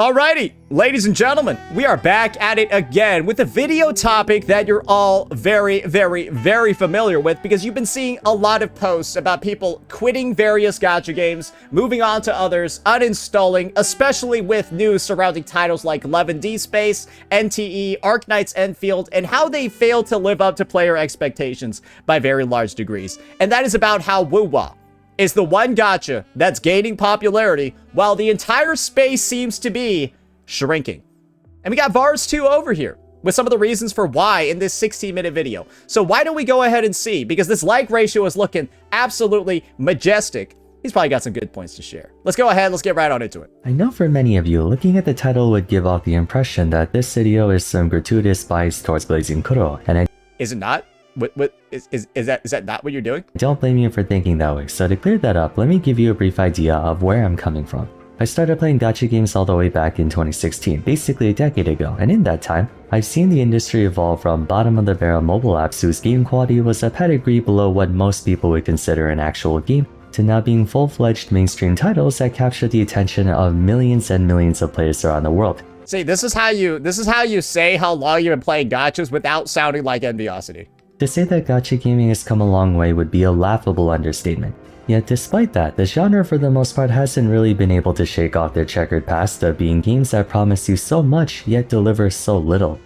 Alrighty, ladies and gentlemen, we are back at it again with a video topic that you're all very familiar with because you've been seeing a lot of posts about people quitting various gacha games, moving on to others, uninstalling, especially with news surrounding titles like 11D Space, NTE, Arknight's Enfield, and how they failed to live up to player expectations by very large degrees. And that is about how WuWa is the one gacha that's gaining popularity while the entire space seems to be shrinking. And we got Vars 2 over here with some of the reasons for why in this 16-minute video. So why don't we go ahead and see, because this like ratio is looking absolutely majestic. He's probably got some good points to share. Let's go ahead, let's get right on into it. I know for many of you, looking at the title would give off the impression that this video is some gratuitous bias towards Blazing Kuro, and Is it not? Is that not what you're doing? I don't blame you for thinking that way, so to clear that up, let me give you a brief idea of where I'm coming from. I started playing gacha games all the way back in 2016, basically a decade ago, and in that time, I've seen the industry evolve from bottom-of-the-barrel mobile apps whose game quality was a pedigree below what most people would consider an actual game, to now being full-fledged mainstream titles that capture the attention of millions and millions of players around the world. See, this is how you say how long you've been playing gachas without sounding like enviosity. To say that gacha gaming has come a long way would be a laughable understatement. Yet despite that, the genre for the most part hasn't really been able to shake off their checkered past of being games that promise you so much, yet deliver so little.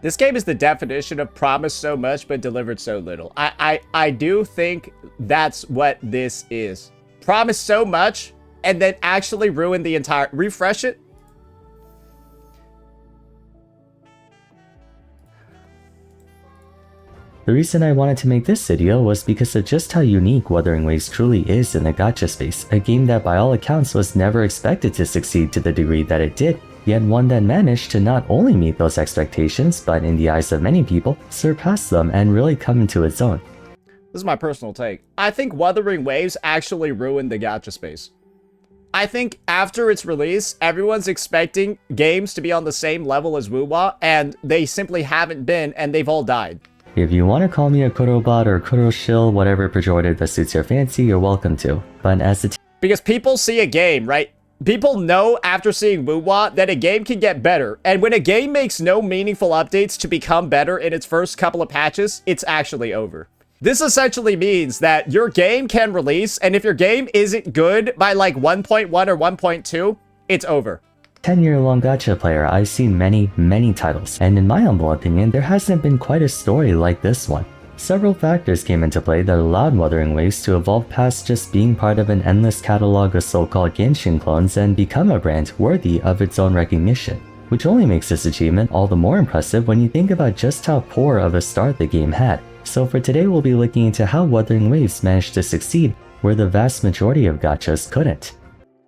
This game is the definition of promise so much, but delivered so little. I do think that's what this is. Promise so much, and then actually ruin the entire... Refresh it? The reason I wanted to make this video was because of just how unique Wuthering Waves truly is in the gacha space, a game that by all accounts was never expected to succeed to the degree that it did, yet one that managed to not only meet those expectations, but in the eyes of many people, surpass them and really come into its own. This is my personal take. I think Wuthering Waves actually ruined the gacha space. I think after its release, everyone's expecting games to be on the same level as WuWa, and they simply haven't been, and they've all died. If you want to call me a Kurobot or Kuroshill, whatever pejorative that suits your fancy, you're welcome to. But as the because people see a game, right? People know after seeing WuWa that a game can get better. And when a game makes no meaningful updates to become better in its first couple of patches, it's actually over. This essentially means that your game can release, and if your game isn't good by like 1.1 or 1.2, it's over. 10-year-long gacha player, I've seen many titles, and in my humble opinion, there hasn't been quite a story like this one. Several factors came into play that allowed Wuthering Waves to evolve past just being part of an endless catalog of so-called Genshin clones and become a brand worthy of its own recognition, which only makes this achievement all the more impressive when you think about just how poor of a start the game had. So for today, we'll be looking into how Wuthering Waves managed to succeed where the vast majority of gachas couldn't.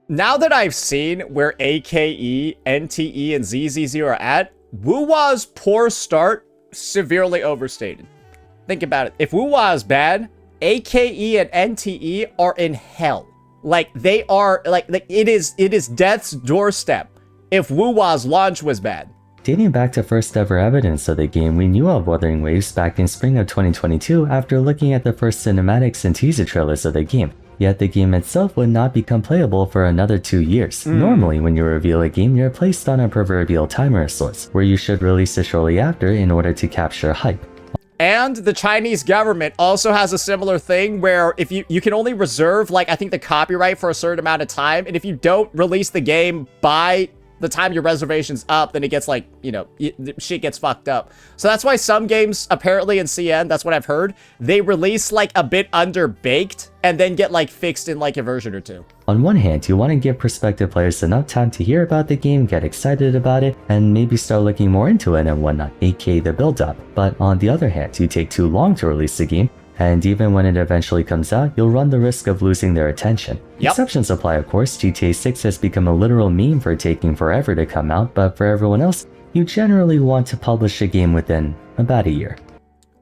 Now that I've seen where AKE, NTE, and ZZZ are at, WuWa's poor start severely overstated. Think about it. If WuWa is bad, AKE and NTE are in hell. Like they are, like it is death's doorstep if WuWa's launch was bad. Dating back to first ever evidence of the game, we knew of Wuthering Waves back in spring of 2022 after looking at the first cinematics and teaser trailers of the game. Yet the game itself would not become playable for another 2 years. Normally when you reveal a game, you're placed on a proverbial timer of sorts, where you should release it shortly after in order to capture hype. And the Chinese government also has a similar thing where if you can only reserve, like, I think the copyright for a certain amount of time, and if you don't release the game by the time your reservation's up, then it gets like, you know, shit gets fucked up. So that's why some games, apparently in CN, that's what I've heard, they release like a bit underbaked and then get like fixed in like a version or two. On one hand, you want to give prospective players enough time to hear about the game, get excited about it, and maybe start looking more into it and whatnot, aka the build-up. But on the other hand, you take too long to release the game, and even when it eventually comes out, you'll run the risk of losing their attention. Exceptions apply, of course. GTA 6 has become a literal meme for taking forever to come out, but for everyone else, you generally want to publish a game within about a year.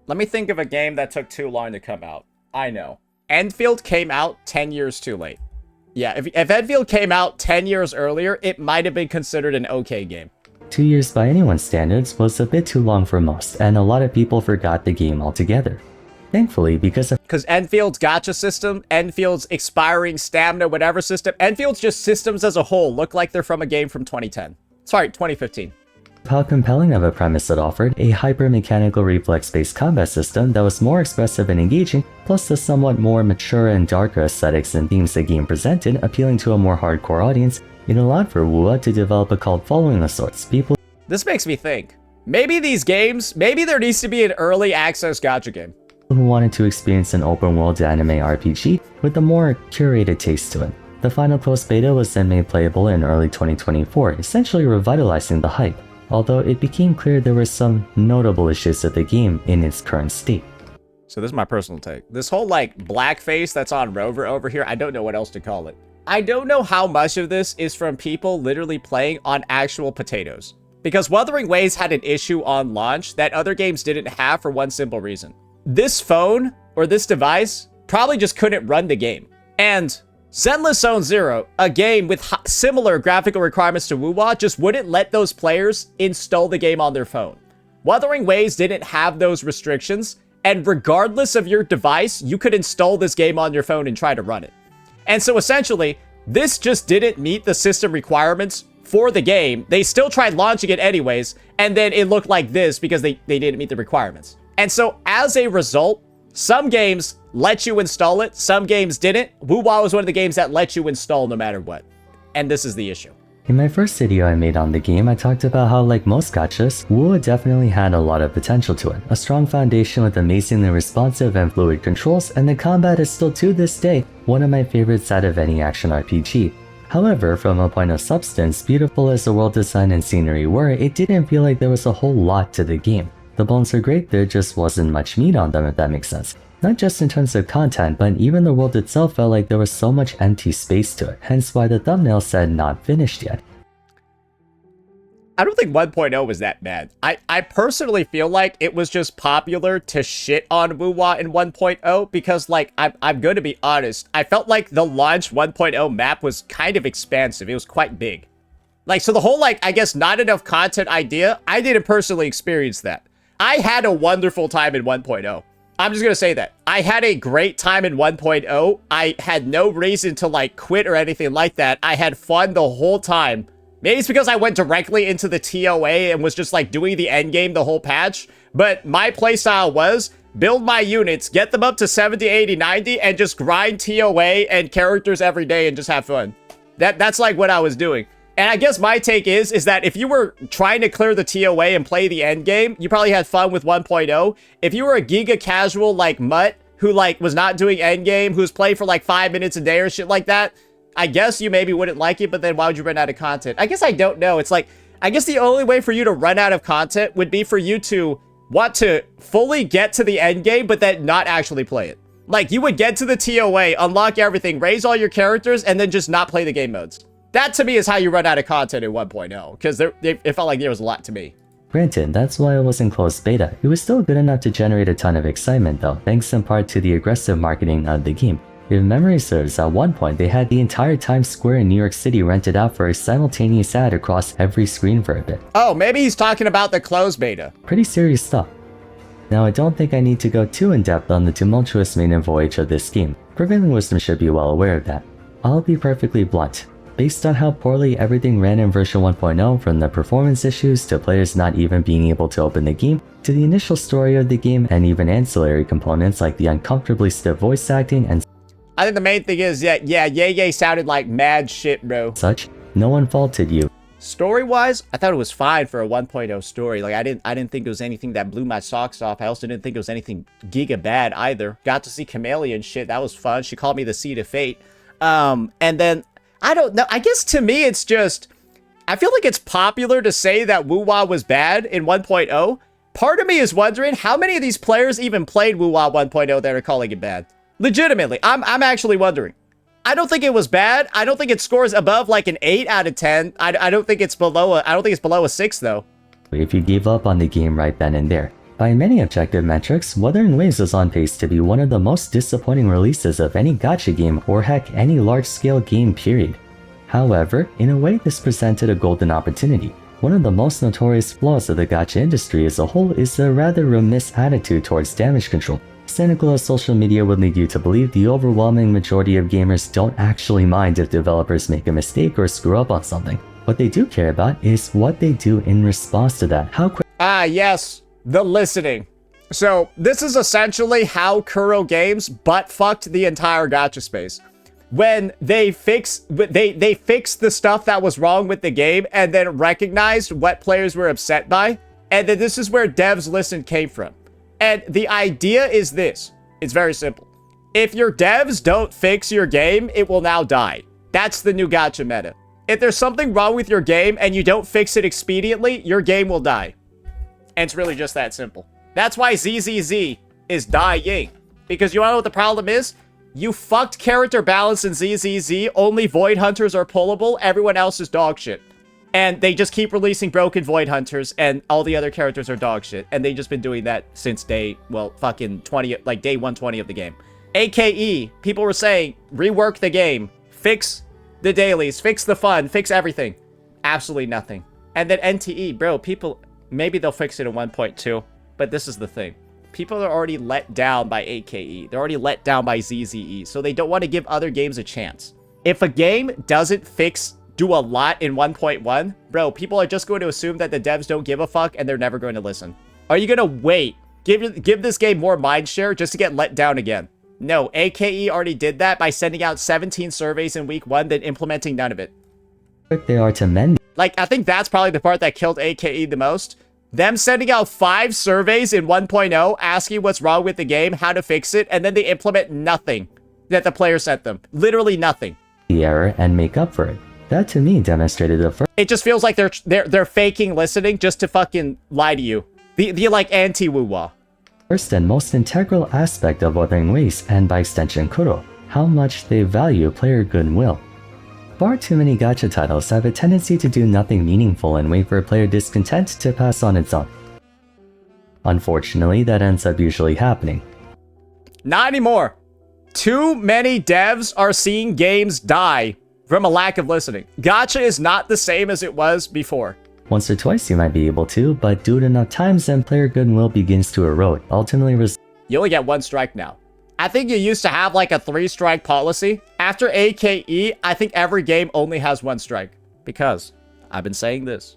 Let me think of a game that took too long to come out. I know. Enfield came out 10 years too late. Yeah, if Enfield came out 10 years earlier, it might have been considered an okay game. 2 years by anyone's standards was a bit too long for most, and a lot of people forgot the game altogether. Thankfully, because Enfield's gacha system, Enfield's expiring stamina, whatever system, Enfield's just systems as a whole look like they're from a game from 2010. Sorry, 2015. How compelling of a premise it offered, a hyper-mechanical reflex-based combat system that was more expressive and engaging, plus the somewhat more mature and darker aesthetics and themes the game presented, appealing to a more hardcore audience, it allowed for WuWa to develop a cult following of sorts. People This makes me think, maybe these games, maybe there needs to be an early access gacha game. who wanted to experience an open-world anime RPG with a more curated taste to it. The final post-beta was then made playable in early 2024, essentially revitalizing the hype, although it became clear there were some notable issues with the game in its current state. So this is my personal take. This whole like blackface that's on Rover over here, I don't know what else to call it. I don't know how much of this is from people literally playing on actual potatoes. Because Wuthering Waves had an issue on launch that other games didn't have for one simple reason. This phone or this device probably just couldn't run the game. And Zenless Zone Zero, a game with similar graphical requirements to WuWa, just wouldn't let those players install the game on their phone. Wuthering Waves didn't have those restrictions, and regardless of your device, you could install this game on your phone and try to run it. And so essentially, this just didn't meet the system requirements for the game. They still tried launching it anyways, and then it looked like this because they didn't meet the requirements. And so as a result, some games let you install it, some games didn't. WuWa was one of the games that let you install no matter what. And this is the issue. In my first video I made on the game, I talked about how, like most gachas, WuWa definitely had a lot of potential to it. A strong foundation with amazingly responsive and fluid controls, and the combat is still to this day one of my favorites out of any action RPG. However, from a point of substance, beautiful as the world design and scenery were, it didn't feel like there was a whole lot to the game. The bones are great, there just wasn't much meat on them, if that makes sense. Not just in terms of content, but even the world itself felt like there was so much empty space to it, hence why the thumbnail said not finished yet. I don't think 1.0 was that bad. I personally feel like it was just popular to shit on WuWa in 1.0 because, like, I'm going to be honest, I felt like the launch 1.0 map was kind of expansive. It was quite big. Like, so the whole, like, I guess not enough content idea, I didn't personally experience that. I had a wonderful time in 1.0. I'm just going to say that. I had a great time in 1.0. I had no reason to, like, quit or anything like that. I had fun the whole time. Maybe it's because I went directly into the TOA and was just, like, doing the end game the whole patch. But my playstyle was build my units, get them up to 70, 80, 90, and just grind TOA and characters every day and just have fun. That's, like, what I was doing. And I guess my take is that if you were trying to clear the TOA and play the end game, you probably had fun with 1.0. If you were a giga casual like Mutt who like was not doing end game, who's played for like 5 minutes a day or shit like that, I guess you maybe wouldn't like it, but then why would you run out of content? I guess I don't know. It's like, I guess the only way for you to run out of content would be for you to want to fully get to the end game, but then not actually play it. Like, you would get to the TOA, unlock everything, raise all your characters, and then just not play the game modes. That, to me, is how you run out of content in 1.0, because it felt like there was a lot to me. Granted, that's why it was in closed beta. It was still good enough to generate a ton of excitement though, thanks in part to the aggressive marketing of the game. If memory serves, at one point they had the entire Times Square in New York City rented out for a simultaneous ad across every screen for a bit. Oh, maybe he's talking about the closed beta. Pretty serious stuff. Now, I don't think I need to go too in-depth on the tumultuous maiden voyage of this game. Prevailing wisdom should be well aware of that. I'll be perfectly blunt. Based on how poorly everything ran in version 1.0, from the performance issues to players not even being able to open the game, to the initial story of the game and even ancillary components like the uncomfortably stiff voice acting and I think the main thing is that, yeah, Yay sounded like mad shit, bro. such, no one faulted you. Story-wise, I thought it was fine for a 1.0 story. Like, I didn't think it was anything that blew my socks off. I also didn't think it was anything giga bad either. Got to see Chameleon shit. That was fun. She called me the Seed of Fate. And then, I don't know. I guess to me, it's just, I feel like it's popular to say that WuWa was bad in 1.0. Part of me is wondering how many of these players even played WuWa 1.0 that are calling it bad. Legitimately, I'm actually wondering. I don't think it was bad. I don't think it scores above like an 8 out of 10. I don't think it's below a 6 though. If you gave up on the game right then and there. By many objective metrics, Wuthering Waves was on pace to be one of the most disappointing releases of any gacha game, or heck, any large-scale game period. However, in a way this presented a golden opportunity. One of the most notorious flaws of the gacha industry as a whole is the rather remiss attitude towards damage control. Cynical as social media would lead you to believe, the overwhelming majority of gamers don't actually mind if developers make a mistake or screw up on something. What they do care about is what they do in response to that. How quick Ah, yes, the listening. So this is essentially how Kuro Games butt-fucked the entire gacha space. When they fixed the stuff that was wrong with the game and then recognized what players were upset by, and then this is where devs listen came from. And the idea is this. It's very simple. If your devs don't fix your game, it will now die. That's the new gacha meta. If there's something wrong with your game and you don't fix it expediently, your game will die. And it's really just that simple. That's why ZZZ is dying. Because you wanna know what the problem is? You fucked character balance in ZZZ, only Void Hunters are pullable, everyone else is dog shit. And they just keep releasing broken Void Hunters, and all the other characters are dog shit. And they've just been doing that since day, well, fucking 20, like day 120 of the game. AKE, people were saying, rework the game, fix the dailies, fix the fun, fix everything. Absolutely nothing. And then NTE, bro, people, maybe they'll fix it in 1.2, but this is the thing. People are already let down by AKE. They're already let down by ZZE, so they don't want to give other games a chance. If a game doesn't do a lot in 1.1, bro, people are just going to assume that the devs don't give a fuck and they're never going to listen. Are you going to wait, give this game more mindshare just to get let down again? No, AKE already did that by sending out 17 surveys in week 1, then implementing none of it. they are to mend. Like, I think that's probably the part that killed AKE the most. Them sending out 5 surveys in 1.0, asking what's wrong with the game, how to fix it, and then they implement nothing that the player sent them. Literally nothing. The error and make up for it. That to me demonstrated the It just feels like they're faking listening just to fucking lie to you. The like anti-WuWa. first and most integral aspect of Wuthering Waves, and by extension Kuro, how much they value player goodwill. Far too many gacha titles have a tendency to do nothing meaningful and wait for player discontent to pass on its own. Unfortunately, that ends up usually happening. Not anymore. Too many devs are seeing games die from a lack of listening. Gacha is not the same as it was before. Once or twice you might be able to, but do it enough times and player goodwill begins to erode, ultimately You only get 1 strike now. I think you used to have like a 3-strike policy. After AKE, I think every game only has 1 strike. Because I've been saying this.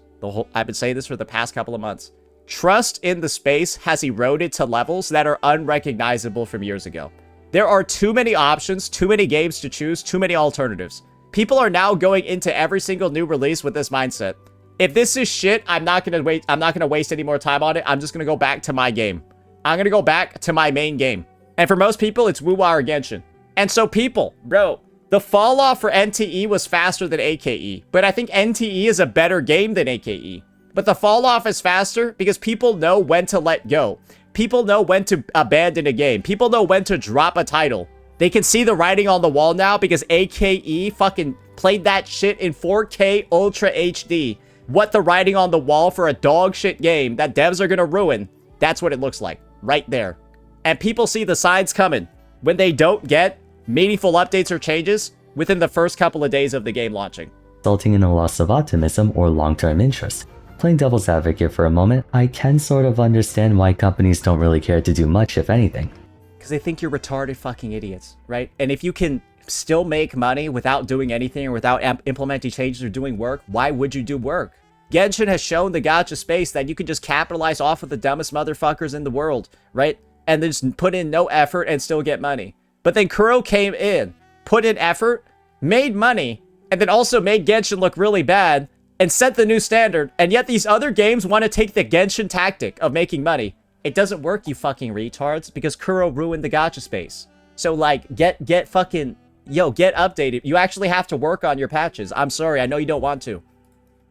I've been saying this for the past couple of months. Trust in the space has eroded to levels that are unrecognizable from years ago. There are too many options, too many games to choose, too many alternatives. People are now going into every single new release with this mindset. If this is shit, I'm not gonna waste any more time on it. I'm just gonna go back to my game. I'm gonna go back to my main game. And for most people, it's WuWa or Genshin. And so people, bro, the fall off for NTE was faster than AKE. But I think NTE is a better game than AKE. But the fall off is faster because people know when to let go. People know when to abandon a game. People know when to drop a title. They can see the writing on the wall now because AKE fucking played that shit in 4K Ultra HD. What the writing on the wall for a dog shit game that devs are gonna ruin, that's what it looks like. Right there. And people see the signs coming when they don't get meaningful updates or changes within the first couple of days of the game launching. Resulting in a loss of optimism or long-term interest. Playing devil's advocate for a moment, I can sort of understand why companies don't really care to do much, if anything. Because they think you're retarded fucking idiots, right? And if you can still make money without doing anything or without implementing changes or doing work, why would you do work? Genshin has shown the gacha space that you can just capitalize off of the dumbest motherfuckers in the world, right? And then just put in no effort and still get money. But then Kuro came in, put in effort, made money, and then also made Genshin look really bad and set the new standard. And yet these other games want to take the Genshin tactic of making money. It doesn't work, you fucking retards, because Kuro ruined the gacha space. So like, get fucking, get updated. You actually have to work on your patches. I'm sorry, I know you don't want to.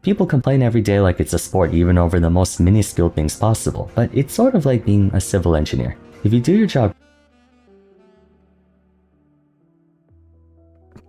People complain every day like it's a sport even over the most minuscule things possible, but it's sort of like being a civil engineer. If you do your job...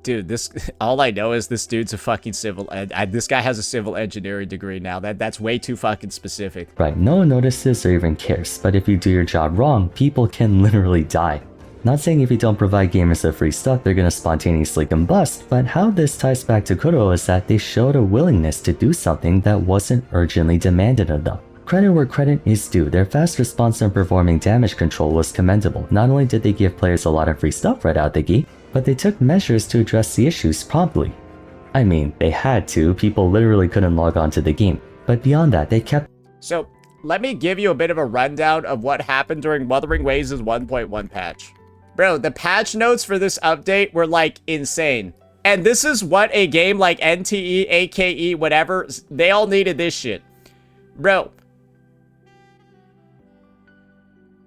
Dude, all I know is this dude's a fucking this guy has a civil engineering degree now. That's way too fucking specific. Right, no one notices or even cares, but if you do your job wrong, people can literally die. Not saying if you don't provide gamers with free stuff, they're gonna spontaneously combust, but how this ties back to Kuro is that they showed a willingness to do something that wasn't urgently demanded of them. Credit where credit is due, their fast response on performing damage control was commendable. Not only did they give players a lot of free stuff right out the gate, but they took measures to address the issues promptly. I mean, they had to, people literally couldn't log on to the game. But beyond that, they kept... So, let me give you a bit of a rundown of what happened during Wuthering Waves' 1.1 patch. Bro, the patch notes for this update were, like, insane. And this is what a game like NTE, AKE, whatever, they all needed this shit. Bro.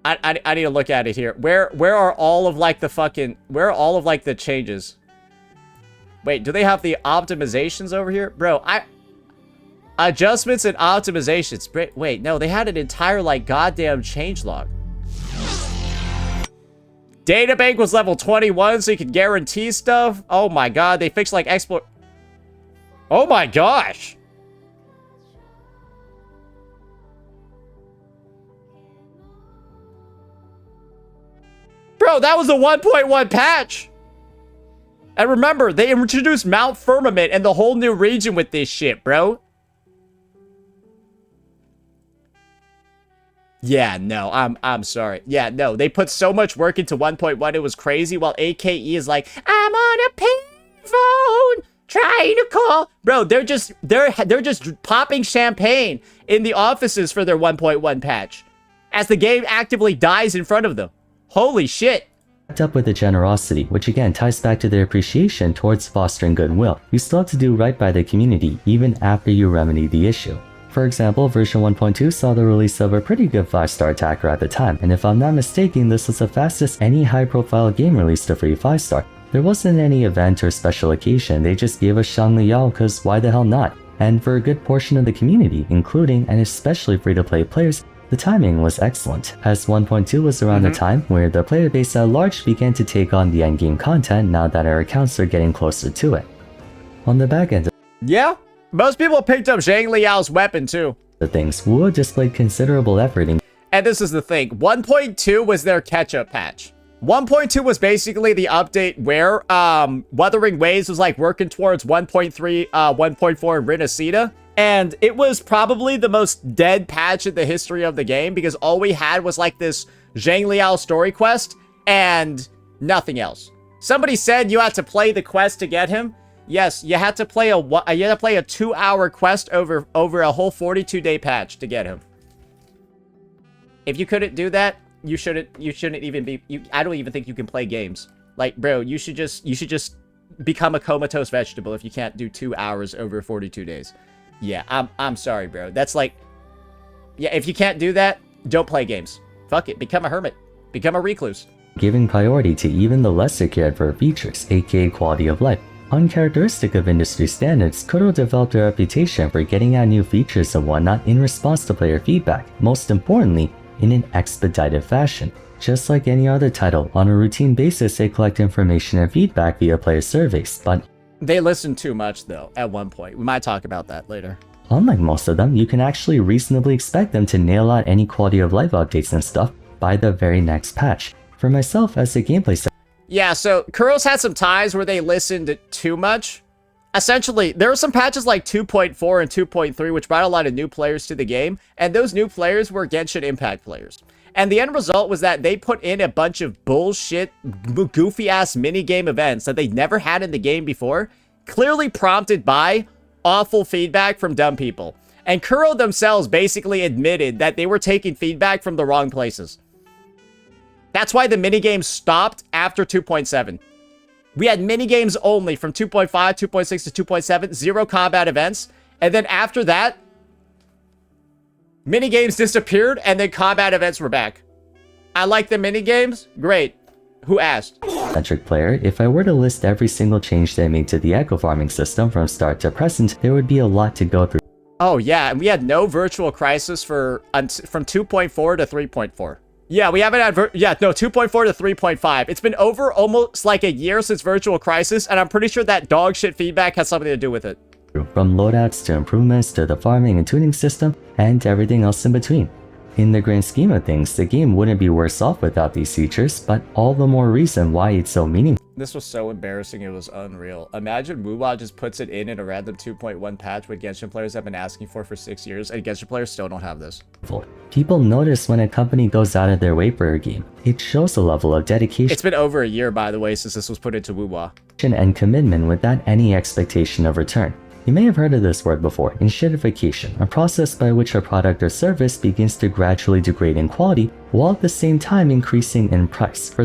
I need to look at it here. Where are all of, like, where are all of, like, the changes? Wait, do they have the optimizations over here? Bro, adjustments and optimizations. Wait, no, they had an entire, like, goddamn changelog. Databank was level 21, so you could guarantee stuff. Oh my god, they fixed, like, export... Oh my gosh! Bro, that was a 1.1 patch! And remember, they introduced Mount Firmament and the whole new region with this shit, bro. Yeah, no, I'm sorry. Yeah, no, they put so much work into 1.1, it was crazy, while AKE is like, I'm on a payphone trying to call. Bro, they're just popping champagne in the offices for their 1.1 patch as the game actively dies in front of them. Holy shit. Up with the generosity, which again ties back to their appreciation towards fostering goodwill. You still have to do right by the community, even after you remedy the issue. For example, version 1.2 saw the release of a pretty good 5-star attacker at the time, and if I'm not mistaken, this was the fastest any high-profile game released a free 5-star. There wasn't any event or special occasion, they just gave us Shangli Yao cause why the hell not? And for a good portion of the community, including and especially free-to-play players, the timing was excellent, as 1.2 was around the time where the player base at large began to take on the endgame content now that our accounts are getting closer to it. On the back end of yeah, most people picked up Zhang Liao's weapon too. The things, WuWa displayed considerable effort in... And this is the thing, 1.2 was their catch-up patch. 1.2 was basically the update where Wuthering Waves was like working towards 1.3, 1.4 in Renacida. And it was probably the most dead patch in the history of the game because all we had was like this Zhang Liao story quest and nothing else. Somebody said you had to play the quest to get him. Yes, you had to play a 2-hour quest over a whole 42-day patch to get him. If you couldn't do that, you shouldn't even be I don't even think you can play games. Like, bro, you should just become a comatose vegetable if you can't do 2 hours over 42 days. Yeah, I'm sorry, bro. That's like, yeah, if you can't do that, don't play games. Fuck it, become a hermit. Become a recluse. Giving priority to even the lesser cared for features, aka quality of life. Uncharacteristic of industry standards, Kuro developed a reputation for getting out new features and whatnot in response to player feedback, most importantly, in an expedited fashion. Just like any other title, on a routine basis they collect information and feedback via player surveys, but they listened too much, though, at one point. We might talk about that later. Unlike most of them, you can actually reasonably expect them to nail out any quality of life updates and stuff by the very next patch. For myself, as a gameplay yeah, so Kuro's had some times where they listened too much. Essentially, there were some patches like 2.4 and 2.3 which brought a lot of new players to the game, and those new players were Genshin Impact players. And the end result was that they put in a bunch of bullshit, goofy-ass minigame events that they never had in the game before, clearly prompted by awful feedback from dumb people. And Kuro themselves basically admitted that they were taking feedback from the wrong places. That's why the minigames stopped after 2.7. We had minigames only from 2.5, 2.6 to 2.7, 0 combat events, and then after that, minigames disappeared, and then combat events were back. I like the minigames? Great. Who asked? Centric player, if I were to list every single change they made to the echo farming system from start to present, there would be a lot to go through. Oh yeah, and we had no virtual crisis from 2.4 to 3.4. Yeah, we haven't had 2.4 to 3.5. It's been over almost like a year since virtual crisis, and I'm pretty sure that dog shit feedback has something to do with it. From loadouts to improvements to the farming and tuning system, and everything else in between. In the grand scheme of things, the game wouldn't be worse off without these features, but all the more reason why it's so meaningful. This was so embarrassing, it was unreal. Imagine WuWa just puts it in a random 2.1 patch what Genshin players have been asking for 6 years, and Genshin players still don't have this. People notice when a company goes out of their way for a game. It shows a level of dedication. It's been over a year, by the way, since this was put into WuWa. And commitment without any expectation of return. You may have heard of this word before, enshittification, a process by which a product or service begins to gradually degrade in quality while at the same time increasing in price.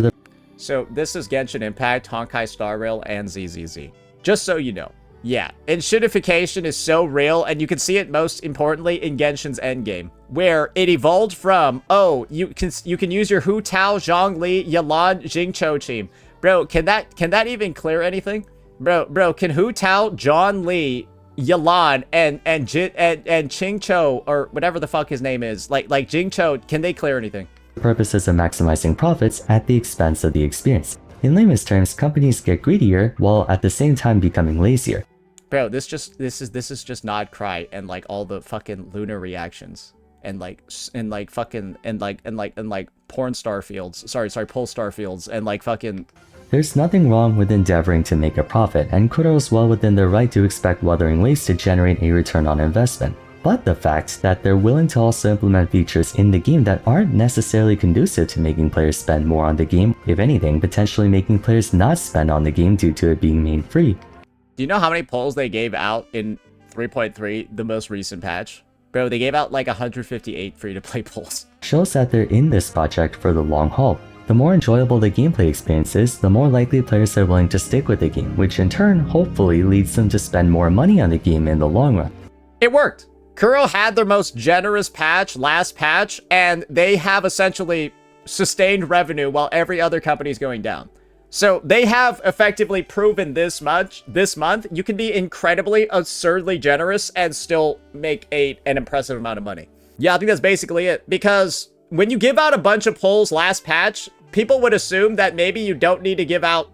So this is Genshin Impact, Honkai Star Rail, and ZZZ. Just so you know. Yeah, enshittification is so real, and you can see it most importantly in Genshin's endgame, where it evolved from, oh, you can use your Hu Tao, Zhongli, Yalan, Jingqiu team. Bro, can that even clear anything? Bro, can Hu Tao, John Lee, Yalan, and Qingqiu, or whatever the fuck his name is, like Jingqiu, can they clear anything? Purposes of maximizing profits at the expense of the experience. In layman's terms, companies get greedier while at the same time becoming lazier. Bro, this is just Nod Cry and like all the fucking lunar reactions and porn star fields. Sorry, Polestar fields and like fucking. There's nothing wrong with endeavoring to make a profit, and Kuro is well within their right to expect Wuthering Waves to generate a return on investment. But the fact that they're willing to also implement features in the game that aren't necessarily conducive to making players spend more on the game, if anything, potentially making players not spend on the game due to it being made free. Do you know how many polls they gave out in 3.3, the most recent patch? Bro, they gave out like 158 free-to-play polls. Shows that they're in this project for the long haul. The more enjoyable the gameplay experience is, the more likely players are willing to stick with the game, which in turn hopefully leads them to spend more money on the game in the long run. It worked! Kuro had their most generous patch, last patch, and they have essentially sustained revenue while every other company is going down. So they have effectively proven this month you can be incredibly, absurdly generous and still make an impressive amount of money. Yeah, I think that's basically it. Because when you give out a bunch of polls last patch, people would assume that maybe you don't need to give out.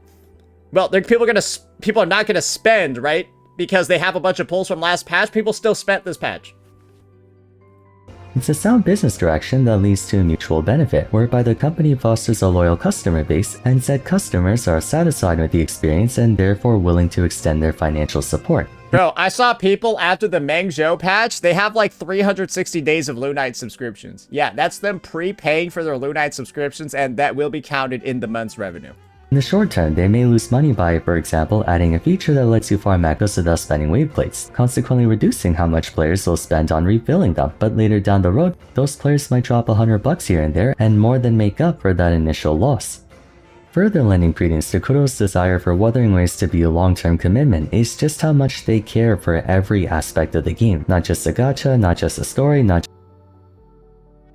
Well, people are not gonna spend, right? Because they have a bunch of polls from last patch. People still spent this patch. It's a sound business direction that leads to a mutual benefit, whereby the company fosters a loyal customer base, and said customers are satisfied with the experience and therefore willing to extend their financial support. Bro, I saw people after the Mengzhou patch, they have like 360 days of Lunite subscriptions. Yeah, that's them prepaying for their Lunite subscriptions, and that will be counted in the month's revenue. In the short term, they may lose money by, for example, adding a feature that lets you farm echoes without spending wave plates, consequently reducing how much players will spend on refilling them, but later down the road, those players might drop $100 here and there and more than make up for that initial loss. Further lending credence to Kuro's desire for Wuthering Waves to be a long-term commitment is just how much they care for every aspect of the game, not just a gacha, not just a story, not just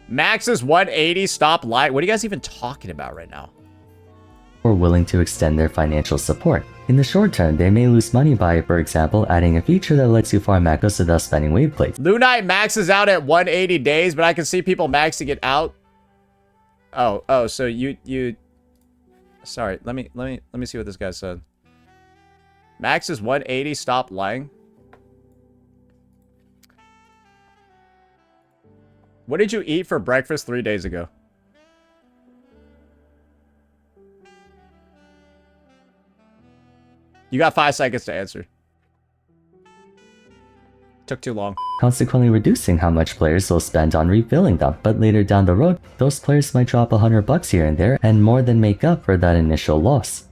Max is 180, stop lying. What are you guys even talking about right now? or willing to extend their financial support. In the short term, they may lose money by, for example, adding a feature that lets you farm echoes without spending wave plates. Lunite maxes out at 180 days, but I can see people maxing it out. Oh, so you sorry, let me see what this guy said. Max is 180, stop lying. What did you eat for breakfast 3 days ago? You got 5 seconds to answer. Took too long. Consequently reducing how much players will spend on refilling them, but later down the road, those players might drop $100 here and there and more than make up for that initial loss.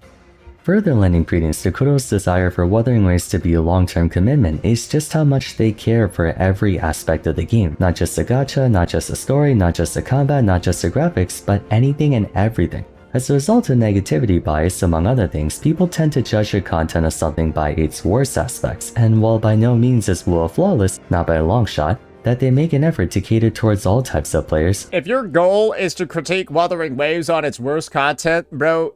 Further lending credence to Kuro's desire for Wuthering Waves to be a long-term commitment is just how much they care for every aspect of the game, not just the gacha, not just the story, not just the combat, not just the graphics, but anything and everything. As a result of negativity bias, among other things, people tend to judge the content of something by its worst aspects, and while by no means is WuWa flawless, not by a long shot, that they make an effort to cater towards all types of players. If your goal is to critique Wuthering Waves on its worst content, bro,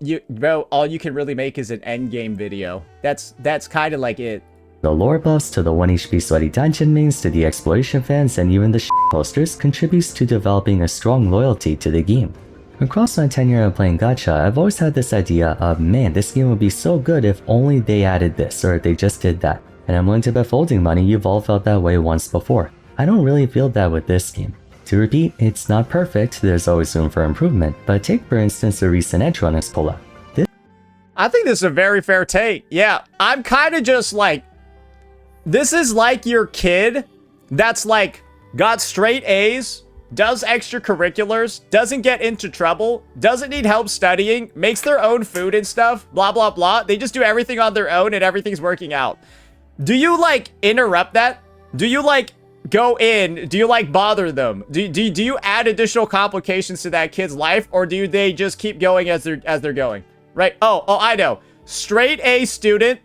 all you can really make is an endgame video. That's kind of like it. The lore buffs to the 1 HP sweaty dungeon mains to the exploration fans and even the posters contributes to developing a strong loyalty to the game. Across my tenure of playing Gacha, I've always had this idea of, man, this game would be so good if only they added this or if they just did that. And I'm willing to bet folding money you've all felt that way once before. I don't really feel that with this game. To repeat, it's not perfect, there's always room for improvement, but take for instance the recent Edgerunners Collab. I think this is a very fair take. Yeah, I'm kind of just like, this is like your kid that's like got straight A's, does extracurriculars, doesn't get into trouble, doesn't need help studying, makes their own food and stuff, blah, blah, blah. They just do everything on their own and everything's working out. Do you like interrupt that? Do you like go in? Do you like bother them? Do you add additional complications to that kid's life, or do they just keep going as they're going? Right? Oh, I know. Straight A student,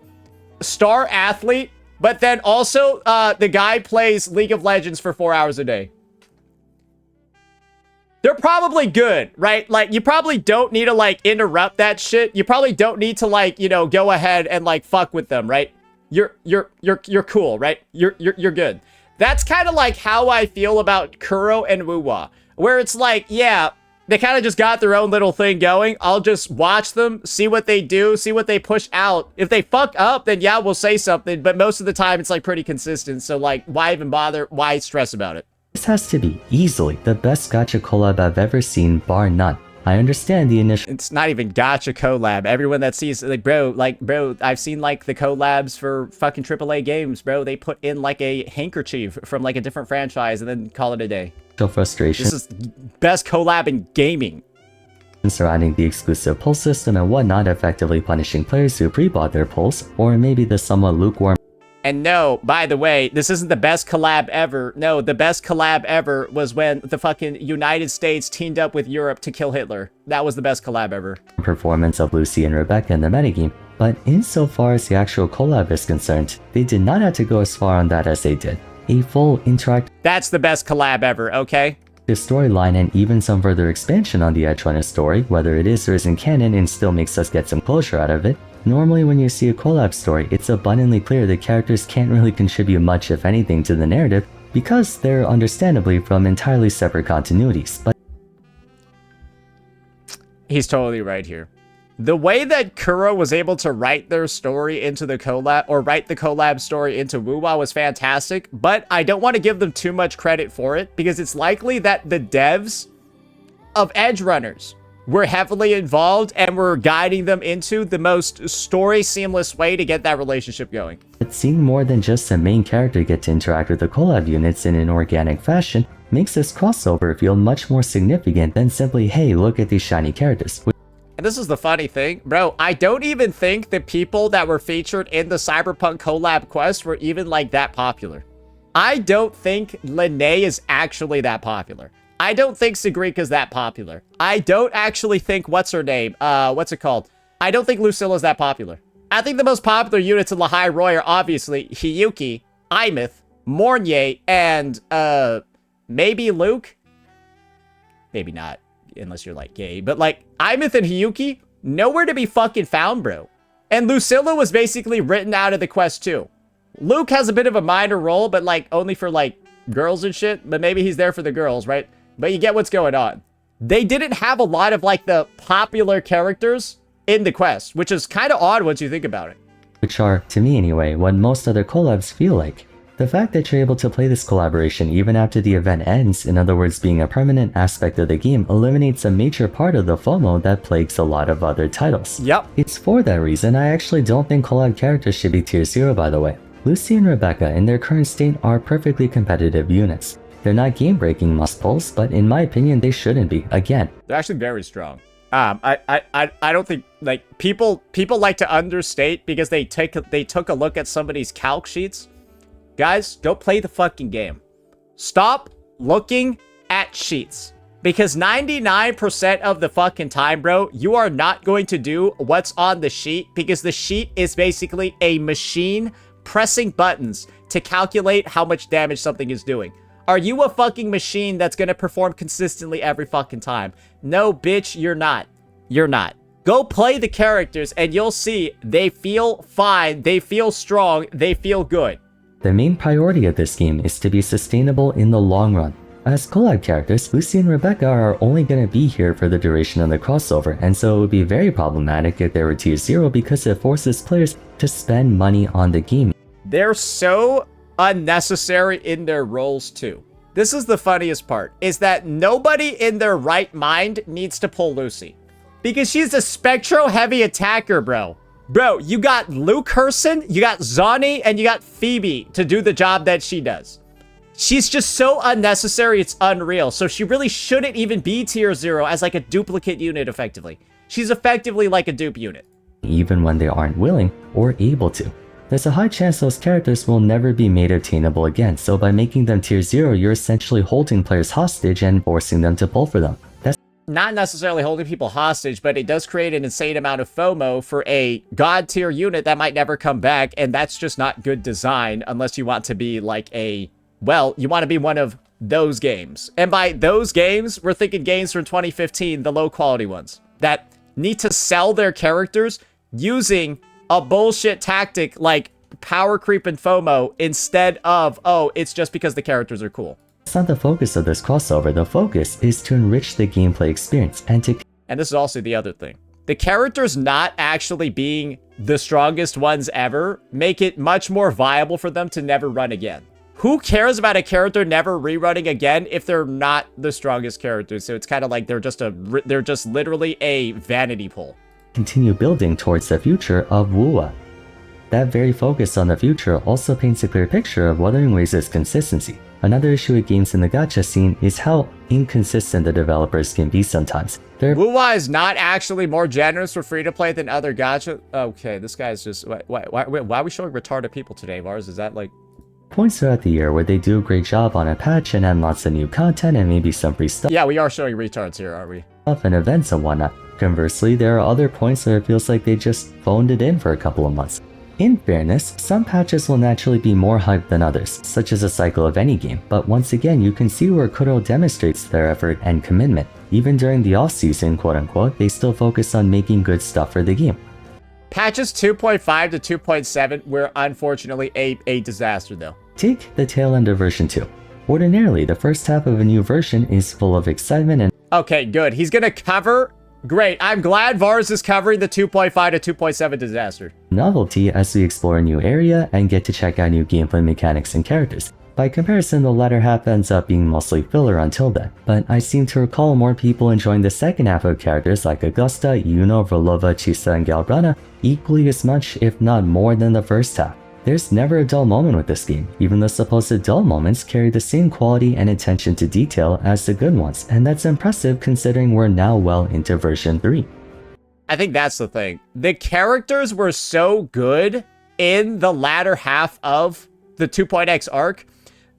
star athlete, but then also the guy plays League of Legends for 4 hours a day. They're probably good, right? Like, you probably don't need to, like, interrupt that shit. You probably don't need to, like, you know, go ahead and, like, fuck with them, right? You're cool, right? You're good. That's kind of like how I feel about Kuro and WuWa, where it's like, yeah, they kind of just got their own little thing going. I'll just watch them, see what they do, see what they push out. If they fuck up, then yeah, we'll say something. But most of the time, it's, like, pretty consistent. So, like, why even bother? Why stress about it? This has to be easily the best gacha collab I've ever seen, bar none. I understand the initial— It's not even gacha collab. Everyone that sees, like, bro, I've seen, like, the collabs for fucking AAA games, bro. They put in, like, a handkerchief from, like, a different franchise and then call it a day. frustration. This is best collab in gaming. Surrounding the exclusive pull system and whatnot, effectively punishing players who pre-bought their pulls, or maybe the somewhat lukewarm— And no, by the way, this isn't the best collab ever. No, the best collab ever was when the fucking United States teamed up with Europe to kill Hitler. That was the best collab ever. performance of Lucy and Rebecca in the metagame, but insofar as the actual collab is concerned, they did not have to go as far on that as they did. A full interactive— That's the best collab ever, okay? storyline and even some further expansion on the Edgerunner story, whether it is or isn't canon and still makes us get some closure out of it. Normally when you see a collab story, it's abundantly clear the characters can't really contribute much if anything to the narrative because they're understandably from entirely separate continuities, but he's totally right here. The way that Kuro was able to write their story into the collab, or write the collab story into WuWa, was fantastic, but I don't want to give them too much credit for it because it's likely that the devs of Edgerunners were heavily involved and were guiding them into the most story seamless way to get that relationship going. seeing more than just the main character get to interact with the collab units in an organic fashion makes this crossover feel much more significant than simply, hey, look at these shiny characters. And this is the funny thing, bro, I don't even think the people that were featured in the Cyberpunk collab quest were even, like, that popular. I don't think Lene is actually that popular. I don't think Sagrika's that popular. I don't actually think, what's her name? What's it called? I don't think Lucilla's that popular. I think the most popular units in Lahai Roy are obviously Hiyuki, Imith, Mornier, and, maybe Luke? Maybe not, unless you're, like, gay. But, like, Imith and Hiyuki, nowhere to be fucking found, bro. And Lucilla was basically written out of the quest, too. Luke has a bit of a minor role, but, like, only for, like, girls and shit. But maybe he's there for the girls, right? But you get what's going on. They didn't have a lot of, like, the popular characters in the quest, which is kind of odd once you think about it. Which are, to me anyway, what most other collabs feel like. The fact that you're able to play this collaboration even after the event ends, in other words being a permanent aspect of the game, eliminates a major part of the FOMO that plagues a lot of other titles. Yep. It's for that reason I actually don't think collab characters should be tier 0, by the way. Lucy and Rebecca in their current state are perfectly competitive units. They're not game-breaking must-pulls, but in my opinion they shouldn't be, again. They're actually very strong. I don't think, like, people like to understate because they took a look at somebody's calc sheets. Guys, go play the fucking game. Stop looking at sheets. Because 99% of the fucking time, bro, you are not going to do what's on the sheet because the sheet is basically a machine pressing buttons to calculate how much damage something is doing. Are you a fucking machine that's gonna perform consistently every fucking time? No, bitch, you're not. You're not. Go play the characters and you'll see they feel fine, they feel strong, they feel good. The main priority of this game is to be sustainable in the long run. As collab characters, Lucy and Rebecca are only going to be here for the duration of the crossover, and so it would be very problematic if they were tier 0 because it forces players to spend money on the game. They're so unnecessary in their roles too. This is the funniest part, is that nobody in their right mind needs to pull Lucy. Because she's a spectro-heavy attacker, bro. Bro, you got Luke Herson, you got Zani, and you got Phoebe to do the job that she does. She's just so unnecessary, it's unreal. So she really shouldn't even be tier 0 as like a duplicate unit, effectively. She's effectively like a dupe unit. Even when they aren't willing or able to. There's a high chance those characters will never be made attainable again, so by making them tier 0, you're essentially holding players hostage and forcing them to pull for them. That's not necessarily holding people hostage, but it does create an insane amount of FOMO for a god tier unit that might never come back, and that's just not good design unless you want to be like a, well, you want to be one of those games. And by those games, we're thinking games from 2015, the low quality ones, that need to sell their characters using a bullshit tactic like power creep and FOMO instead of, oh, it's just because the characters are cool. It's not the focus of this crossover. The focus is to enrich the gameplay experience and to... And this is also the other thing. The characters not actually being the strongest ones ever make it much more viable for them to never run again. Who cares about a character never rerunning again if they're not the strongest characters? So it's kind of like they're just literally a vanity pool. Continue building towards the future of WuWa. That very focus on the future also paints a clear picture of Wuthering Waves' consistency. Another issue with games in the gacha scene is how inconsistent the developers can be sometimes. WuWa is not actually more generous for free-to-play than other gacha... Okay, this guy's just... Why are we showing retarded people today, Vars? Is that like... Points throughout the year where they do a great job on a patch and add lots of new content and maybe some free stuff. Yeah, we are showing retards here, aren't we? And events and whatnot. Conversely, there are other points where it feels like they just phoned it in for a couple of months. In fairness, some patches will naturally be more hyped than others, such as a cycle of any game, but once again you can see where Kuro demonstrates their effort and commitment. Even during the off-season, quote-unquote, they still focus on making good stuff for the game. Patches 2.5 to 2.7 were unfortunately a disaster though. Take the tail end of version 2. Ordinarily, the first half of a new version is full of excitement and... Okay, good. He's gonna cover... Great. I'm glad Vars is covering the 2.5 to 2.7 disaster. Novelty as we explore a new area and get to check out new gameplay mechanics and characters. By comparison, the latter half ends up being mostly filler until then, but I seem to recall more people enjoying the second half of characters like Augusta, Yuno, Volova, Chisa, and Galbrana equally as much, if not more, than the first half. There's never a dull moment with this game. Even the supposed dull moments carry the same quality and attention to detail as the good ones, and that's impressive considering we're now well into version 3. I think that's the thing. The characters were so good in the latter half of the 2.x arc.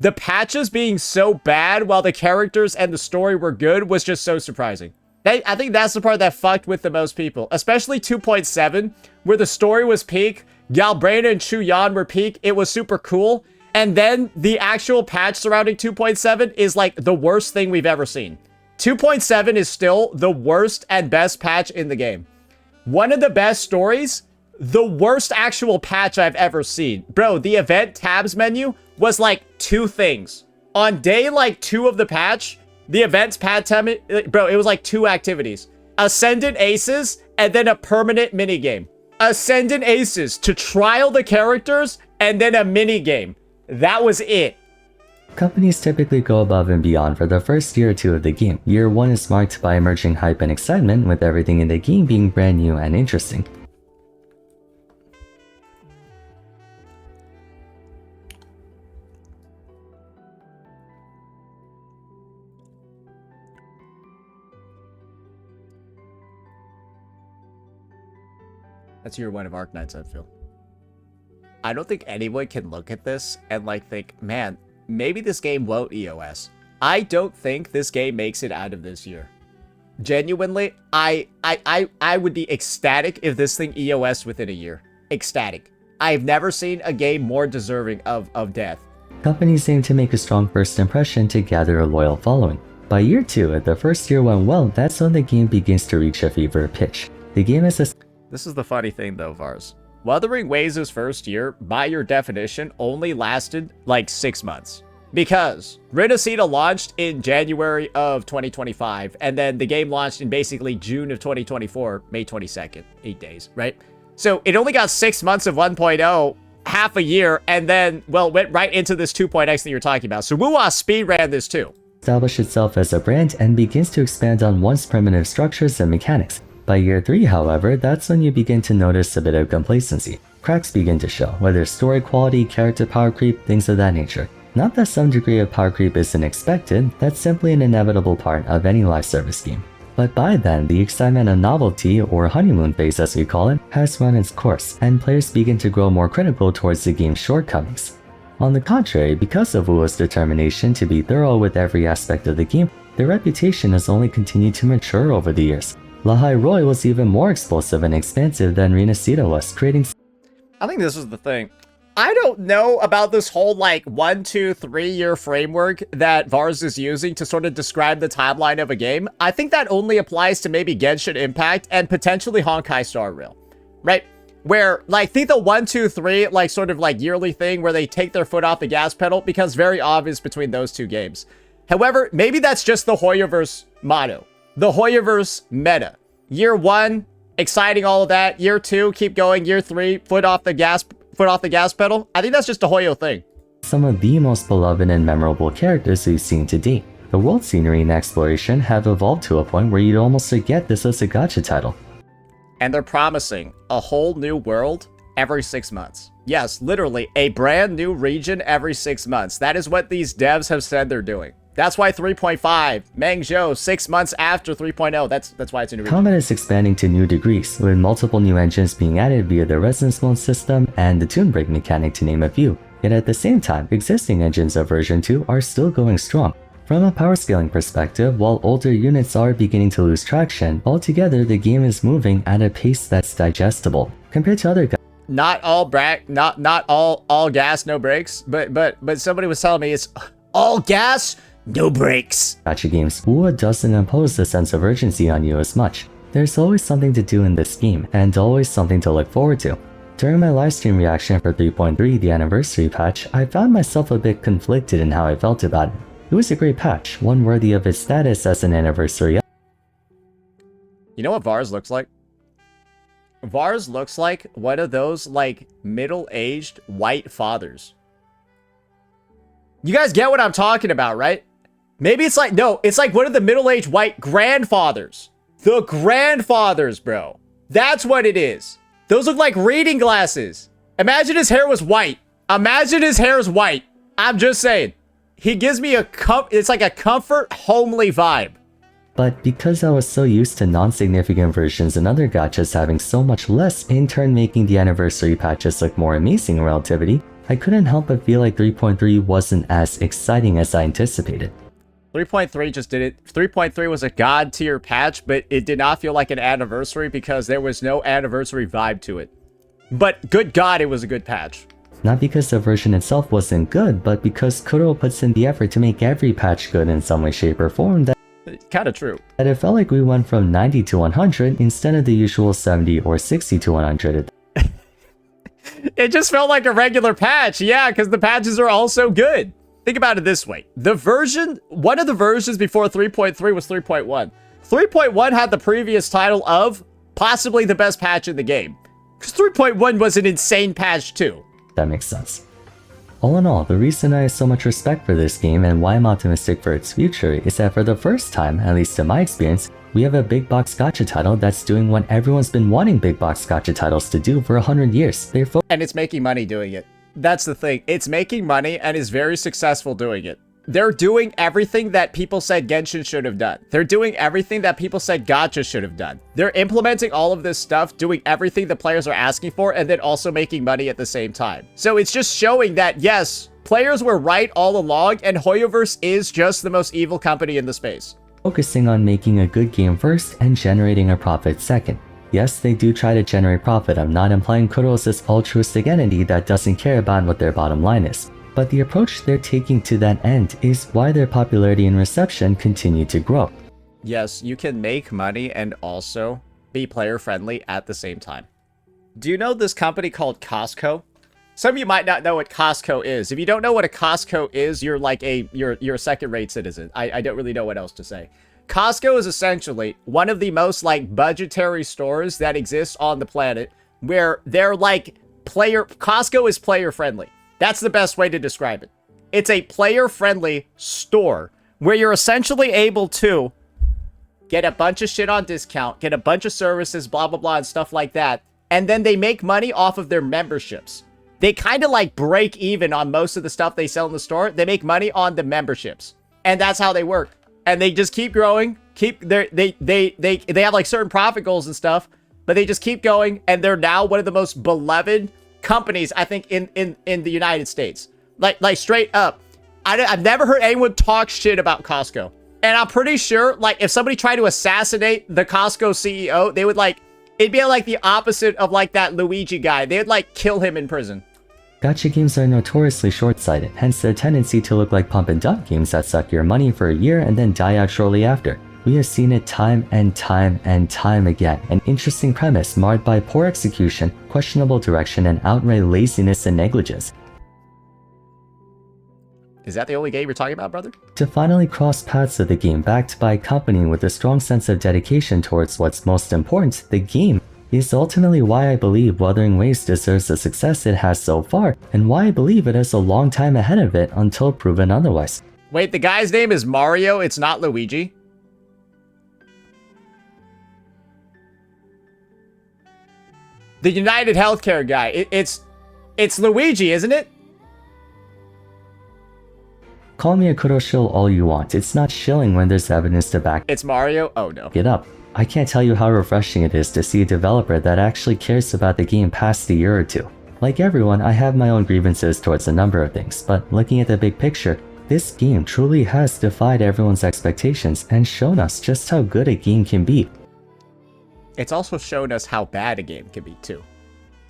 The patches being so bad while the characters and the story were good was just so surprising. I think that's the part that fucked with the most people, especially 2.7, where the story was peak, Galbrana and Chu Yan were peak, it was super cool, and then the actual patch surrounding 2.7 is like the worst thing we've ever seen. 2.7 is still the worst and best patch in the game. One of the best stories, the worst actual patch I've ever seen. Bro, the event tabs menu was like 2 things. On day like 2 of the patch, the events pad tab, bro, it was like 2 activities. Ascendant Aces, and then a permanent minigame. Ascendant Aces to trial the characters, and then a minigame. That was it. Companies typically go above and beyond for the first year or 2 of the game. Year 1 is marked by emerging hype and excitement, with everything in the game being brand new and interesting. That's year 1 of Arknights, I feel. I don't think anyone can look at this and like think, man, maybe this game won't EOS. I don't think this game makes it out of this year. Genuinely, I would be ecstatic if this thing EOS within a year. Ecstatic. I've never seen a game more deserving of death. Companies aim to make a strong first impression to gather a loyal following. By year 2, if the first year went well, that's when the game begins to reach a fever pitch. The game is a... This is the funny thing though, Vars. Wuthering Waves' first year, by your definition, only lasted like 6 months. Because Renacida launched in January of 2025, and then the game launched in basically June of 2024, May 22nd, 8 days, right? So it only got 6 months of 1.0, half a year, and then, well, went right into this 2.x that you're talking about. So WuWa speedran this too. Establish itself as a brand and begins to expand on once primitive structures and mechanics. By year 3, however, that's when you begin to notice a bit of complacency. Cracks begin to show, whether story quality, character power creep, things of that nature. Not that some degree of power creep isn't expected, that's simply an inevitable part of any live service game. But by then, the excitement of novelty, or honeymoon phase as we call it, has run its course, and players begin to grow more critical towards the game's shortcomings. On the contrary, because of WuWa's determination to be thorough with every aspect of the game, their reputation has only continued to mature over the years. Lahai Roi was even more explosive and expansive than Renacida was, creating... I think this is the thing. I don't know about this whole, like, 1, 2, 3 year framework that Vars is using to sort of describe the timeline of a game. I think that only applies to maybe Genshin Impact and potentially Honkai Star Rail, right? Where, like, think the 1, 2, 3, like, sort of, like, yearly thing where they take their foot off the gas pedal becomes very obvious between those two games. However, maybe that's just the Hoyoverse motto. The Hoyoverse meta. Year 1, exciting, all of that. Year 2, keep going. Year 3, foot off the gas pedal. I think that's just a Hoyo thing. Some of the most beloved and memorable characters we've seen to date. The world scenery and exploration have evolved to a point where you'd almost forget this was a gacha title. And they're promising a whole new world every 6 months. Yes, literally a brand new region every 6 months. That is what these devs have said they're doing. That's why 3.5, Mengzhou, 6 months after 3.0, that's why it's a new region. Combat is expanding to new degrees, with multiple new engines being added via the Resonance Mode system and the Toon Break mechanic to name a few. Yet at the same time, existing engines of version 2 are still going strong. From a power scaling perspective, while older units are beginning to lose traction, altogether the game is moving at a pace that's digestible. Compared to other not all gas, no brakes, but somebody was telling me it's all gas, no brakes. Gacha games, WuWa doesn't impose the sense of urgency on you as much. There's always something to do in this game, and always something to look forward to. During my livestream reaction for 3.3, the anniversary patch, I found myself a bit conflicted in how I felt about it. It was a great patch, one worthy of its status as an anniversary. You know what Vars looks like? Vars looks like one of those, like, middle-aged white fathers. You guys get what I'm talking about, right? Maybe it's like, no, it's like one of the middle-aged white grandfathers. The grandfathers, bro. That's what it is. Those look like reading glasses. Imagine his hair was white. Imagine his hair is white. I'm just saying. He gives me it's like a comfort, homely vibe. But because I was so used to non-significant versions and other gachas having so much less, in turn making the anniversary patches look more amazing in relativity, I couldn't help but feel like 3.3 wasn't as exciting as I anticipated. 3.3 just did it. 3.3 was a god tier patch, but it did not feel like an anniversary because there was no anniversary vibe to it. But good god, it was a good patch. Not because the version itself wasn't good, but because Kuro puts in the effort to make every patch good in some way, shape, or form that kinda true. That it felt like we went from 90 to 100 instead of the usual 70 or 60 to 100. It just felt like a regular patch, yeah, because the patches are all so good. Think about it this way. One of the versions before 3.3 was 3.1. 3.1 had the previous title of possibly the best patch in the game. Because 3.1 was an insane patch too. That makes sense. All in all, the reason I have so much respect for this game and why I'm optimistic for its future is that for the first time, at least in my experience, we have a big box gacha title that's doing what everyone's been wanting big box gacha titles to do for 100 years. And it's making money doing it. That's the thing. It's making money and is very successful doing it. They're doing everything that people said Genshin should have done. They're doing everything that people said Gacha should have done. They're implementing all of this stuff, doing everything the players are asking for, and then also making money at the same time. So it's just showing that, yes, players were right all along, and Hoyoverse is just the most evil company in the space. Focusing on making a good game first and generating a profit second. Yes, they do try to generate profit. I'm not implying Kuro is this altruistic entity that doesn't care about what their bottom line is. But the approach they're taking to that end is why their popularity and reception continue to grow. Yes, you can make money and also be player friendly at the same time. Do you know this company called Costco? Some of you might not know what Costco is. If you don't know what a Costco is, you're like you're a second-rate citizen. I don't really know what else to say. Costco is essentially one of the most like budgetary stores that exist on the planet, where they're like Costco is player friendly. That's the best way to describe it. It's a player-friendly store where you're essentially able to get a bunch of shit on discount, get a bunch of services, blah, blah, blah, and stuff like that. And then they make money off of their memberships. They kind of like break even on most of the stuff they sell in the store. They make money on the memberships. And that's how they work. And they just keep growing, they have like certain profit goals and stuff, but they just keep going. And they're now one of the most beloved companies, I think, in the United States. Like straight up. I've never heard anyone talk shit about Costco. And I'm pretty sure, like, if somebody tried to assassinate the Costco CEO, they would, like, it'd be like the opposite of, like, that Luigi guy. They would, like, kill him in prison. Gacha games are notoriously short-sighted, hence their tendency to look like pump-and-dump games that suck your money for a year and then die out shortly after. We have seen it time and time and time again. An interesting premise marred by poor execution, questionable direction, and outright laziness and negligence. Is that the only game you're talking about, brother? To finally cross paths with a game backed by a company with a strong sense of dedication towards what's most important, the game, is ultimately why I believe Wuthering Waves deserves the success it has so far, and why I believe it has a long time ahead of it until proven otherwise. Wait, the guy's name is Mario, it's not Luigi? The United Healthcare guy, it's Luigi, isn't it? Call me a kuro shill all you want, it's not shilling when there's evidence to back It's Mario? Oh no. it up. I can't tell you how refreshing it is to see a developer that actually cares about the game past a year or two. Like everyone, I have my own grievances towards a number of things, but looking at the big picture, this game truly has defied everyone's expectations and shown us just how good a game can be. It's also shown us how bad a game can be too.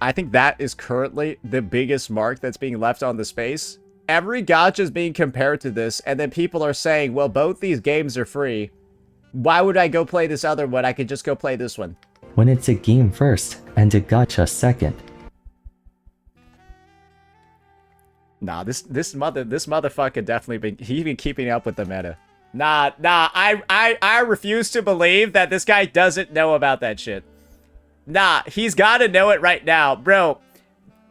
I think that is currently the biggest mark that's being left on the space. Every gacha is being compared to this, and then people are saying, well, both these games are free. Why would I go play this other one? I could just go play this one. When it's a game first, and a gacha second. Nah, this motherfucker definitely he's been keeping up with the meta. Nah, I refuse to believe that this guy doesn't know about that shit. Nah, he's gotta know it right now. Bro,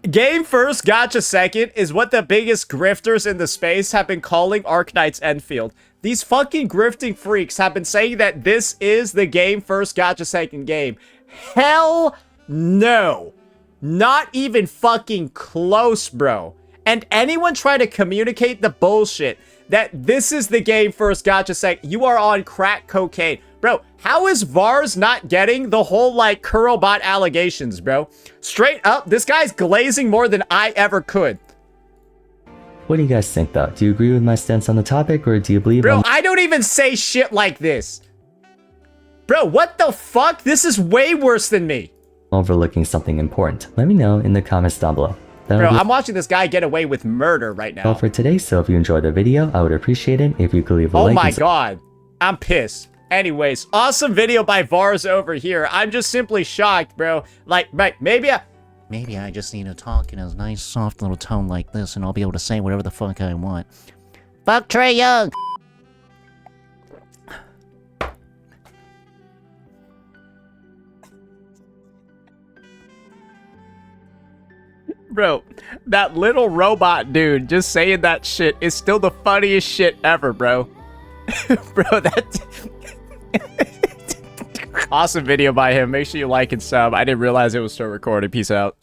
game first, gacha second is what the biggest grifters in the space have been calling Arknight's Enfield. These fucking grifting freaks have been saying that this is the game first, gacha second game. Hell no. Not even fucking close, bro. And anyone trying to communicate the bullshit that this is the game first, gacha second, you are on crack cocaine. Bro, how is Vars not getting the whole, like, Kurobot allegations, bro? Straight up, this guy's glazing more than I ever could. What do you guys think though? Do you agree with my stance on the topic, or do you believe Bro, I don't even say shit like this. Bro, what the fuck? This is way worse than me. overlooking something important? Let me know in the comments down below. Bro, I'm watching this guy get away with murder right now. All for today, so if you enjoyed the video, I would appreciate it if you could leave a like. Oh my god. I'm pissed. Anyways, awesome video by Vars over here. I'm just simply shocked, bro. Like, maybe I just need to talk in a nice, soft little tone like this, and I'll be able to say whatever the fuck I want. Fuck Trey Young! Bro, that little robot dude just saying that shit is still the funniest shit ever, bro. Bro, that... Awesome video by him. Make sure you like and sub. I didn't realize it was still recording. Peace out.